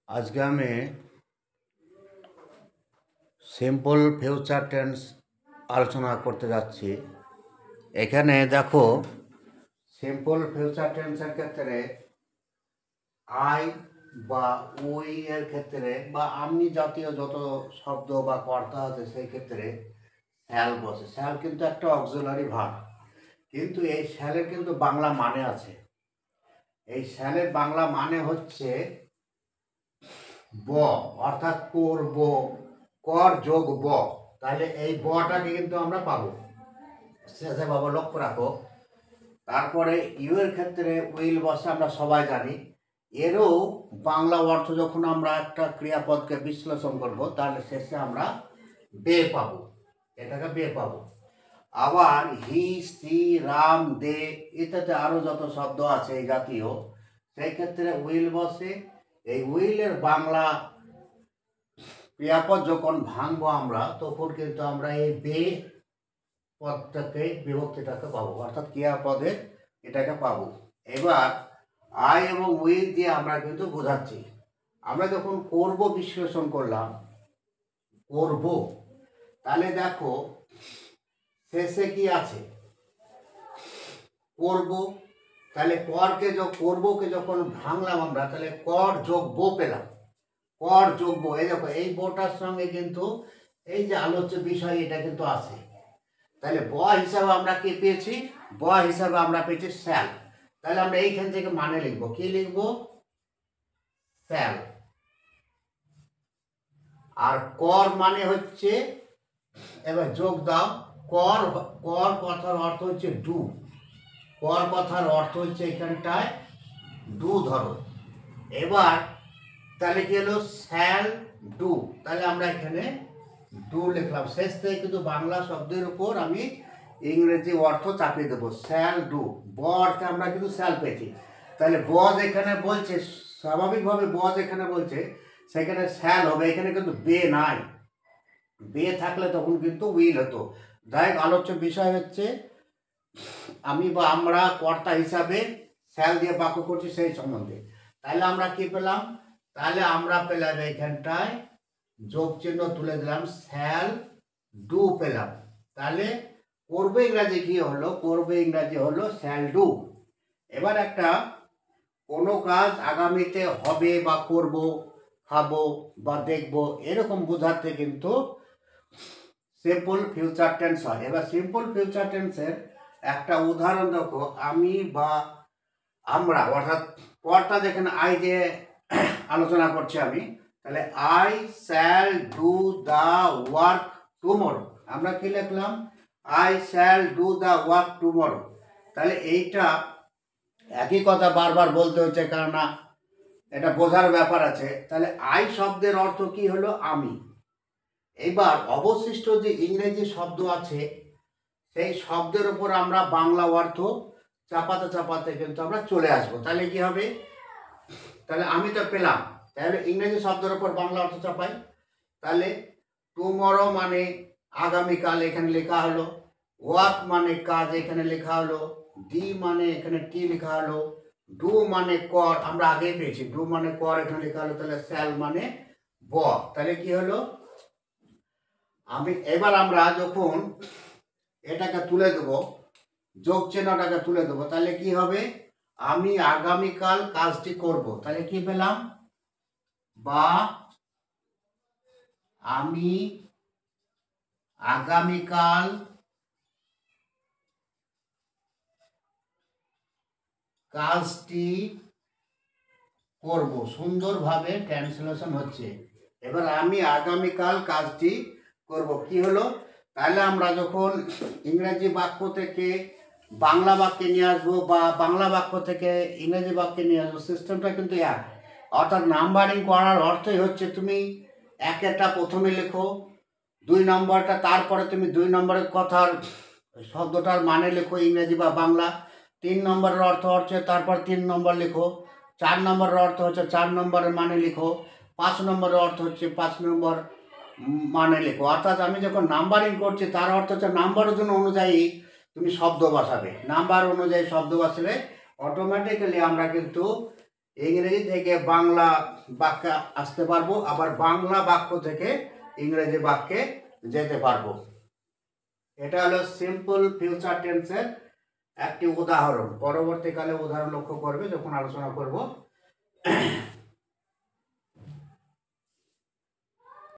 আজকে আমি simple future tense আলোচনা করতে যাচ্ছি। এখানে দেখো, সিম্পল ফিউচার টেন্সের ক্ষেত্রে আই বা উই এর ক্ষেত্রে বা আমি জাতীয় যত শব্দ বা কর্তা আছে সেই ক্ষেত্রে শ্যাল বসে। শ্যাল কিন্তু একটা অক্সিলারি ভার্ব, কিন্তু এই শ্যালের কিন্তু বাংলা মানে আছে। এই শ্যালের বাংলা মানে হচ্ছে ব, অর্থাৎ করব, কর যোগ ব। তাহলে এই বটাকে কিন্তু আমরা পাবো শেষে, বাবা লক্ষ্য রাখো। তারপরে ইউ এর ক্ষেত্রে উইল বসে, আমরা সবাই জানি। এরও বাংলা অর্থ যখন আমরা একটা ক্রিয়াপদকে বিশ্লেষণ করব তাহলে শেষে আমরা বে পাবো, এটাকে বে পাবো। আবার হি, সি, রাম, দে ইত্যাদি আরও যত শব্দ আছে এই জাতীয়, সেই ক্ষেত্রে উইল বসে। এই উইলের বাংলা ক্রিয়াপদ যখন ভাঙবো আমরা, তখন কিন্তু আমরা এই বে পদটাকে, বিভক্তিটাকে পাবো, অর্থাৎ ক্রিয়াপদে এটাকে পাবো। এবার আই এবং উইল দিয়ে আমরা কিন্তু বোঝাচ্ছি। আমরা যখন করব বিশ্লেষণ করলাম, করব, তাহলে দেখো শেষে কি আছে, করব। তাহলে করকে করবকে যখন ভাঙলাম আমরা, তাহলে কর যোগ বো পেলাম, কর যোগ বো। এই দেখো, এই বোটার সঙ্গে কিন্তু এই যে আলোচ্য বিষয় এটা কিন্তু আছে। তাহলে ব হিসাবে আমরা কি পেয়েছি, ব হিসাবে আমরা পেয়েছি শ্যাল। তাহলে আমরা এইখান থেকে মানে লিখবো, কি লিখবো, শ্যাল। আর কর মানে হচ্ছে, এবার যোগ দাও, কর, কর কথার অর্থ হচ্ছে ডু, কর কথার অর্থ হচ্ছে এখানটায় ডু ধরো। এবার তাহলে কি হলো, শ্যাল ডু। তাহলে আমরা এখানে ডু লিখলাম। শেষ থেকে কিন্তু বাংলা শব্দের উপর আমি ইংরেজি অর্থ চাপিয়ে দেবো, শ্যাল ডু। ব অর্থে আমরা কিন্তু শ্যাল পেয়েছি। তাহলে বজ এখানে বলছে, স্বাভাবিকভাবে বজ এখানে বলছে, সেখানে শ্যাল হবে। এখানে কিন্তু বে নাই, বে থাকলে তখন কিন্তু উইল হতো। যাই হোক, আলোচ্য বিষয় হচ্ছে আমি বা আমরা কর্তা হিসাবে শ্যাল দিয়ে বাক্য করছি সেই সম্বন্ধে। তাহলে আমরা কি পেলাম, তাহলে আমরা পেলাম এইখানটায় যোগ চিহ্ন তুলে দিলাম, শ্যাল ডু পেলাম। তাহলে করবে ইংরাজি কি হলো, করবে ইংরাজি হলো শ্যাল ডু। এবার একটা কোনো কাজ আগামীতে হবে বা করব, খাবো বা দেখবো, এরকম বোঝাতে কিন্তু সিম্পল ফিউচার টেন্স হয়। এবার সিম্পল ফিউচার টেন্সের একটা উদাহরণ দেখো, আমি বা আমরা, অর্থাৎ কর্তা যেখানে আই দিয়ে আলোচনা করছি আমি, তাহলে I shall do the work tomorrow. আমরা কি লিখলাম, I shall do the work tomorrow. তাহলে এইটা একই কথা বারবার বলতে হচ্ছে, কেননা এটা বোঝার ব্যাপার আছে। তাহলে আই শব্দের অর্থ কি হলো, আমি। এবার অবশিষ্ট যে ইংরেজি শব্দ আছে সেই শব্দের উপর আমরা বাংলা অর্থ চাপাতে চাপাতে কিন্তু আমরা চলে আসবো। তাহলে কি হবে, তাহলে আমি তো পেলাম, তাহলে ইংরেজি শব্দের উপর বাংলা অর্থ চাপাই। তাহলে টুমরো মানে আগামীকাল, এখানে লেখা হলো। ওয়ার্ক মানে কাজ, এখানে লেখা হলো। ডি মানে এখানে টি লেখা হলো। ডু মানে কর, আমরা আগেই পেয়েছি, ডু মানে কর, এখানে লেখা হলো। তাহলে শ্যাল মানে ব। তাহলে কি হলো, আমি এবার আমরা যখন এটাকে তুলে দেবো, যোগ চিহ্নটাকে তুলে দেবো, তাহলে কি হবে, আমি আগামীকাল কাজটি করব। তাহলে কি পেলাম, বা আমি আগামীকাল কাজটি করব। সুন্দরভাবে ট্রান্সলেশন হচ্ছে। এবার আমি আগামীকাল কাজটি করব কি হলো, তাহলে আমরা যখন ইংরেজি বাক্য থেকে বাংলা বাক্যে নিয়ে আসবো বা বাংলা বাক্য থেকে ইংরেজি বাক্যে নিয়ে আসবো, সিস্টেমটা কিন্তু এক। অর্থাৎ নাম্বারিং করার অর্থই হচ্ছে তুমি একেরটা প্রথমে লেখো, 2 নম্বরটা তারপরে তুমি 2 নম্বরের কথার শব্দটার মানে লেখো ইংরেজি বা বাংলা। 3 নম্বরের অর্থ হচ্ছে তারপর 3 নম্বর লেখো। 4 নম্বরের অর্থ হচ্ছে 4 নম্বরের মানে লেখো। 5 নম্বরের অর্থ হচ্ছে 5 নম্বর মানে লেখো। অর্থাৎ আমি যখন নাম্বারিং করছি তার অর্থ হচ্ছে নাম্বারের জন্য অনুযায়ী তুমি শব্দ বসাবে, নাম্বার অনুযায়ী শব্দ বসালে অটোমেটিক্যালি আমরা কিন্তু ইংরেজি থেকে বাংলা বাক্যে আসতে পারবো, আবার বাংলা বাক্য থেকে ইংরেজি বাক্যে যেতে পারবো। এটা হলো সিম্পল ফিউচার টেন্সের একটি উদাহরণ। পরবর্তীকালে উদাহরণ লক্ষ্য করবে যখন আলোচনা করব।